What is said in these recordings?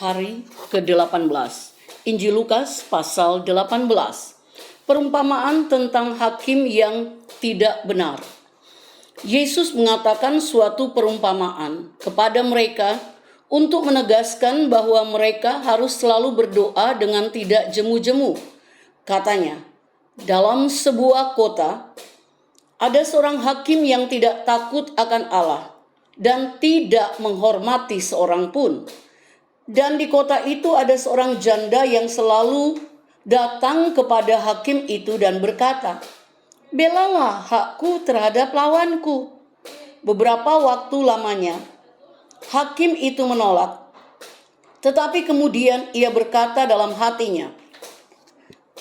Hari ke-18, Injil Lukas pasal 18. Perumpamaan tentang hakim yang tidak benar. Yesus mengatakan suatu perumpamaan kepada mereka untuk menegaskan bahwa mereka harus selalu berdoa dengan tidak jemu-jemu. Katanya, dalam sebuah kota ada seorang hakim yang tidak takut akan Allah dan tidak menghormati seorang pun. Dan di kota itu ada seorang janda yang selalu datang kepada hakim itu dan berkata, "Belalah hakku terhadap lawanku." Beberapa waktu lamanya, hakim itu menolak. Tetapi kemudian ia berkata dalam hatinya,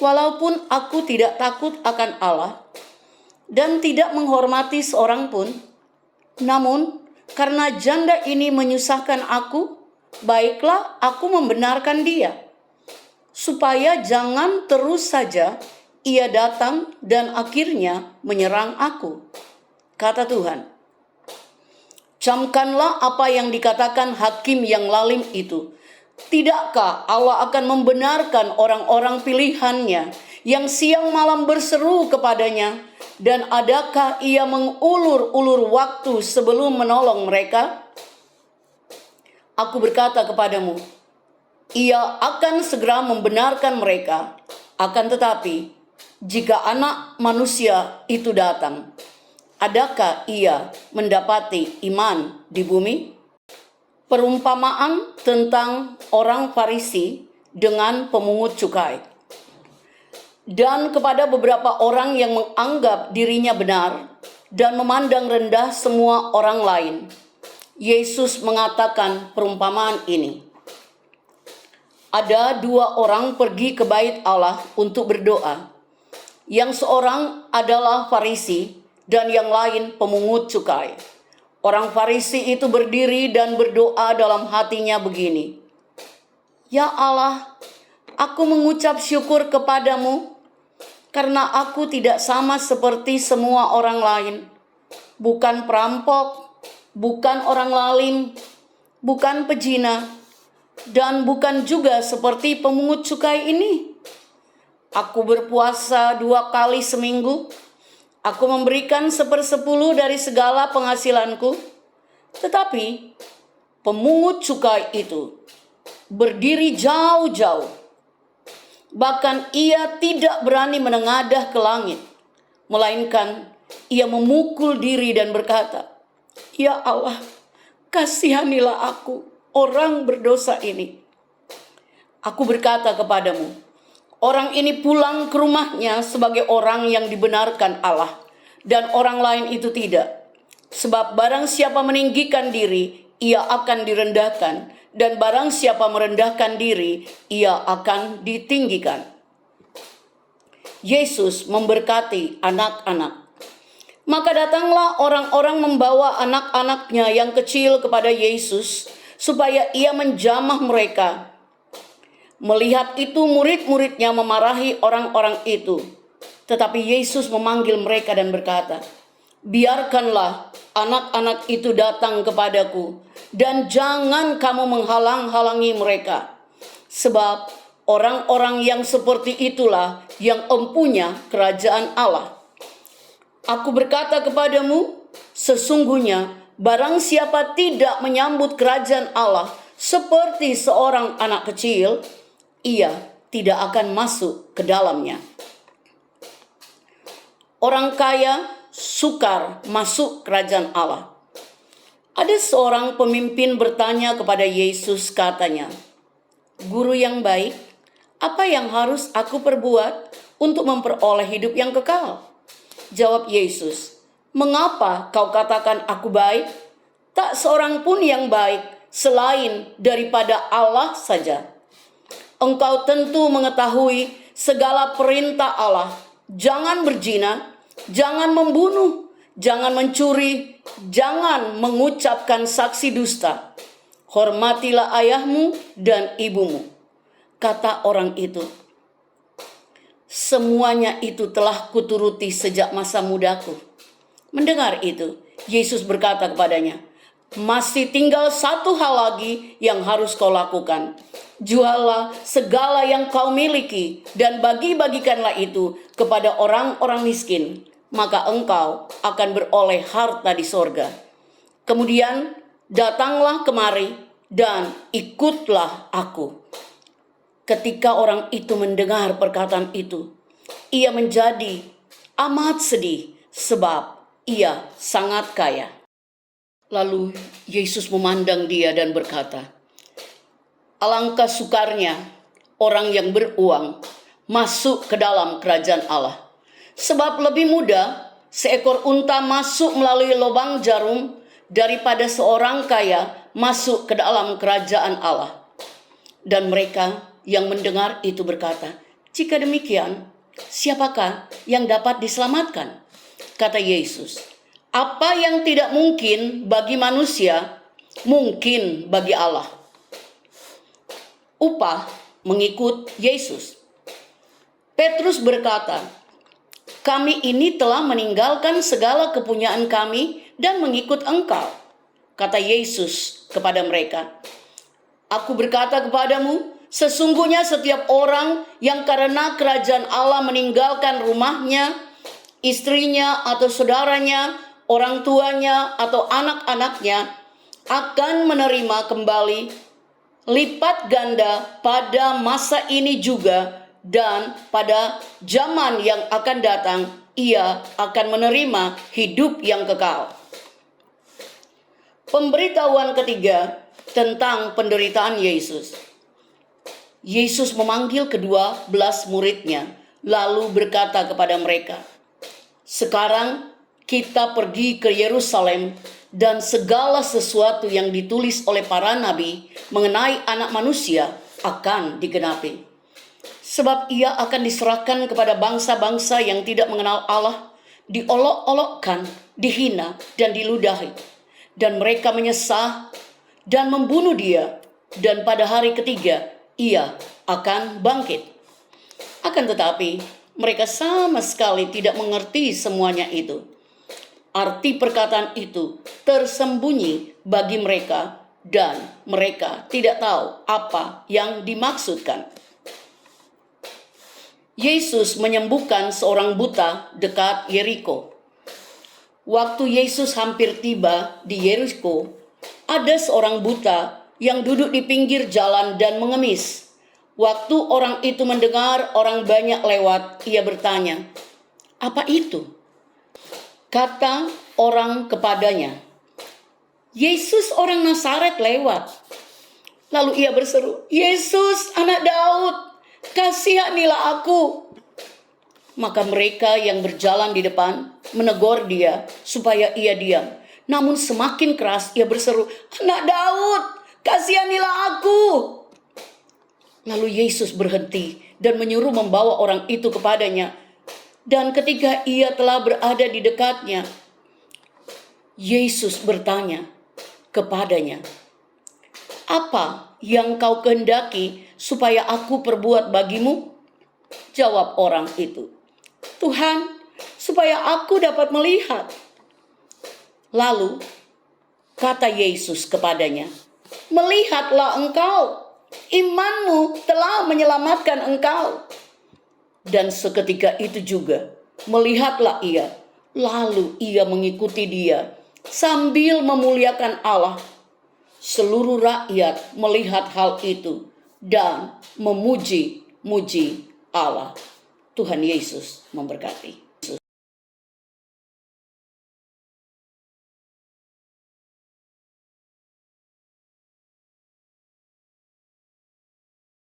"Walaupun aku tidak takut akan Allah dan tidak menghormati seorang pun, namun karena janda ini menyusahkan aku, baiklah aku membenarkan dia, supaya jangan terus saja ia datang dan akhirnya menyerang aku." Kata Tuhan, "Camkanlah apa yang dikatakan hakim yang lalim itu. Tidakkah Allah akan membenarkan orang-orang pilihannya yang siang malam berseru kepadanya, dan adakah ia mengulur-ulur waktu sebelum menolong mereka? Aku berkata kepadamu, ia akan segera membenarkan mereka. Akan tetapi, jika Anak Manusia itu datang, adakah ia mendapati iman di bumi?" Perumpamaan tentang orang Farisi dengan pemungut cukai. Dan kepada beberapa orang yang menganggap dirinya benar dan memandang rendah semua orang lain, Yesus mengatakan perumpamaan ini. Ada dua orang pergi ke bait Allah untuk berdoa. Yang seorang adalah Farisi dan yang lain pemungut cukai. Orang Farisi itu berdiri dan berdoa dalam hatinya begini, "Ya Allah, aku mengucap syukur kepadamu karena aku tidak sama seperti semua orang lain. Bukan perampok, bukan orang lalim, bukan pezina, dan bukan juga seperti pemungut cukai ini. Aku berpuasa 2 kali seminggu. Aku memberikan 1/10 dari segala penghasilanku." Tetapi pemungut cukai itu berdiri jauh-jauh. Bahkan ia tidak berani menengadah ke langit, melainkan ia memukul diri dan berkata, "Ya Allah, kasihanilah aku, orang berdosa ini." Aku berkata kepadamu, orang ini pulang ke rumahnya sebagai orang yang dibenarkan Allah, dan orang lain itu tidak. Sebab barang siapa meninggikan diri, ia akan direndahkan, dan barang siapa merendahkan diri, ia akan ditinggikan. Yesus memberkati anak-anak. Maka datanglah orang-orang membawa anak-anaknya yang kecil kepada Yesus, supaya ia menjamah mereka. Melihat itu murid-muridnya memarahi orang-orang itu. Tetapi Yesus memanggil mereka dan berkata, "Biarkanlah anak-anak itu datang kepadaku, dan jangan kamu menghalang-halangi mereka. Sebab orang-orang yang seperti itulah yang empunya kerajaan Allah. Aku berkata kepadamu, sesungguhnya barang siapa tidak menyambut kerajaan Allah seperti seorang anak kecil, ia tidak akan masuk ke dalamnya." Orang kaya sukar masuk kerajaan Allah. Ada seorang pemimpin bertanya kepada Yesus, katanya, "Guru yang baik, apa yang harus aku perbuat untuk memperoleh hidup yang kekal?" Jawab Yesus, "Mengapa kau katakan aku baik? Tak seorang pun yang baik selain daripada Allah saja. Engkau tentu mengetahui segala perintah Allah. Jangan berzina, jangan membunuh, jangan mencuri, jangan mengucapkan saksi dusta. Hormatilah ayahmu dan ibumu." Kata orang itu, "Semuanya itu telah kuturuti sejak masa mudaku." Mendengar itu, Yesus berkata kepadanya, masih tinggal satu hal lagi yang harus kau lakukan. Juallah segala yang kau miliki dan bagi-bagikanlah itu kepada orang-orang miskin, maka engkau akan beroleh harta di sorga. Kemudian datanglah kemari dan ikutlah aku. Ketika orang itu mendengar perkataan itu, ia menjadi amat sedih sebab ia sangat kaya. Lalu Yesus memandang dia dan berkata, alangkah sukarnya orang yang beruang masuk ke dalam kerajaan Allah. Sebab lebih mudah seekor unta masuk melalui lubang jarum daripada seorang kaya masuk ke dalam kerajaan Allah. Dan mereka yang mendengar itu berkata, jika demikian, siapakah yang dapat diselamatkan? Kata Yesus, apa yang tidak mungkin bagi manusia, mungkin bagi Allah. Upah mengikut Yesus. Petrus berkata, kami ini telah meninggalkan segala kepunyaan kami dan mengikut engkau. Kata Yesus kepada mereka, aku berkata kepadamu, sesungguhnya setiap orang yang karena kerajaan Allah meninggalkan rumahnya, istrinya atau saudaranya, orang tuanya atau anak-anaknya, akan menerima kembali lipat ganda pada masa ini juga, dan pada zaman yang akan datang ia akan menerima hidup yang kekal. Pemberitahuan ketiga tentang penderitaan Yesus. Yesus memanggil kedua belas muridnya, lalu berkata kepada mereka, sekarang kita pergi ke Yerusalem, dan segala sesuatu yang ditulis oleh para nabi mengenai anak manusia akan digenapi. Sebab ia akan diserahkan kepada bangsa-bangsa yang tidak mengenal Allah, diolok-olokkan, dihina, dan diludahi. Dan mereka menyesah dan membunuh dia, dan pada hari ketiga ia akan bangkit. Akan tetapi mereka sama sekali tidak mengerti semuanya itu. Arti perkataan itu tersembunyi bagi mereka dan mereka tidak tahu apa yang dimaksudkan. Yesus menyembuhkan seorang buta dekat Yeriko. Waktu Yesus hampir tiba di Yeriko, ada seorang buta yang duduk di pinggir jalan dan mengemis. Waktu orang itu mendengar orang banyak lewat, ia bertanya, apa itu? Kata orang kepadanya, Yesus orang Nazaret lewat. Lalu ia berseru, Yesus anak Daud, kasihanilah aku. Maka mereka yang berjalan di depan menegur dia supaya ia diam. Namun semakin keras ia berseru, anak Daud, kasihanilah aku. Lalu Yesus berhenti dan menyuruh membawa orang itu kepadanya. Dan ketika ia telah berada di dekatnya, Yesus bertanya kepadanya, apa yang kau kehendaki supaya aku perbuat bagimu? Jawab orang itu, Tuhan, supaya aku dapat melihat. Lalu kata Yesus kepadanya, melihatlah engkau, imanmu telah menyelamatkan engkau. Dan seketika itu juga melihatlah ia, lalu ia mengikuti dia sambil memuliakan Allah. Seluruh rakyat melihat hal itu dan memuji-muji Allah. Tuhan Yesus memberkati.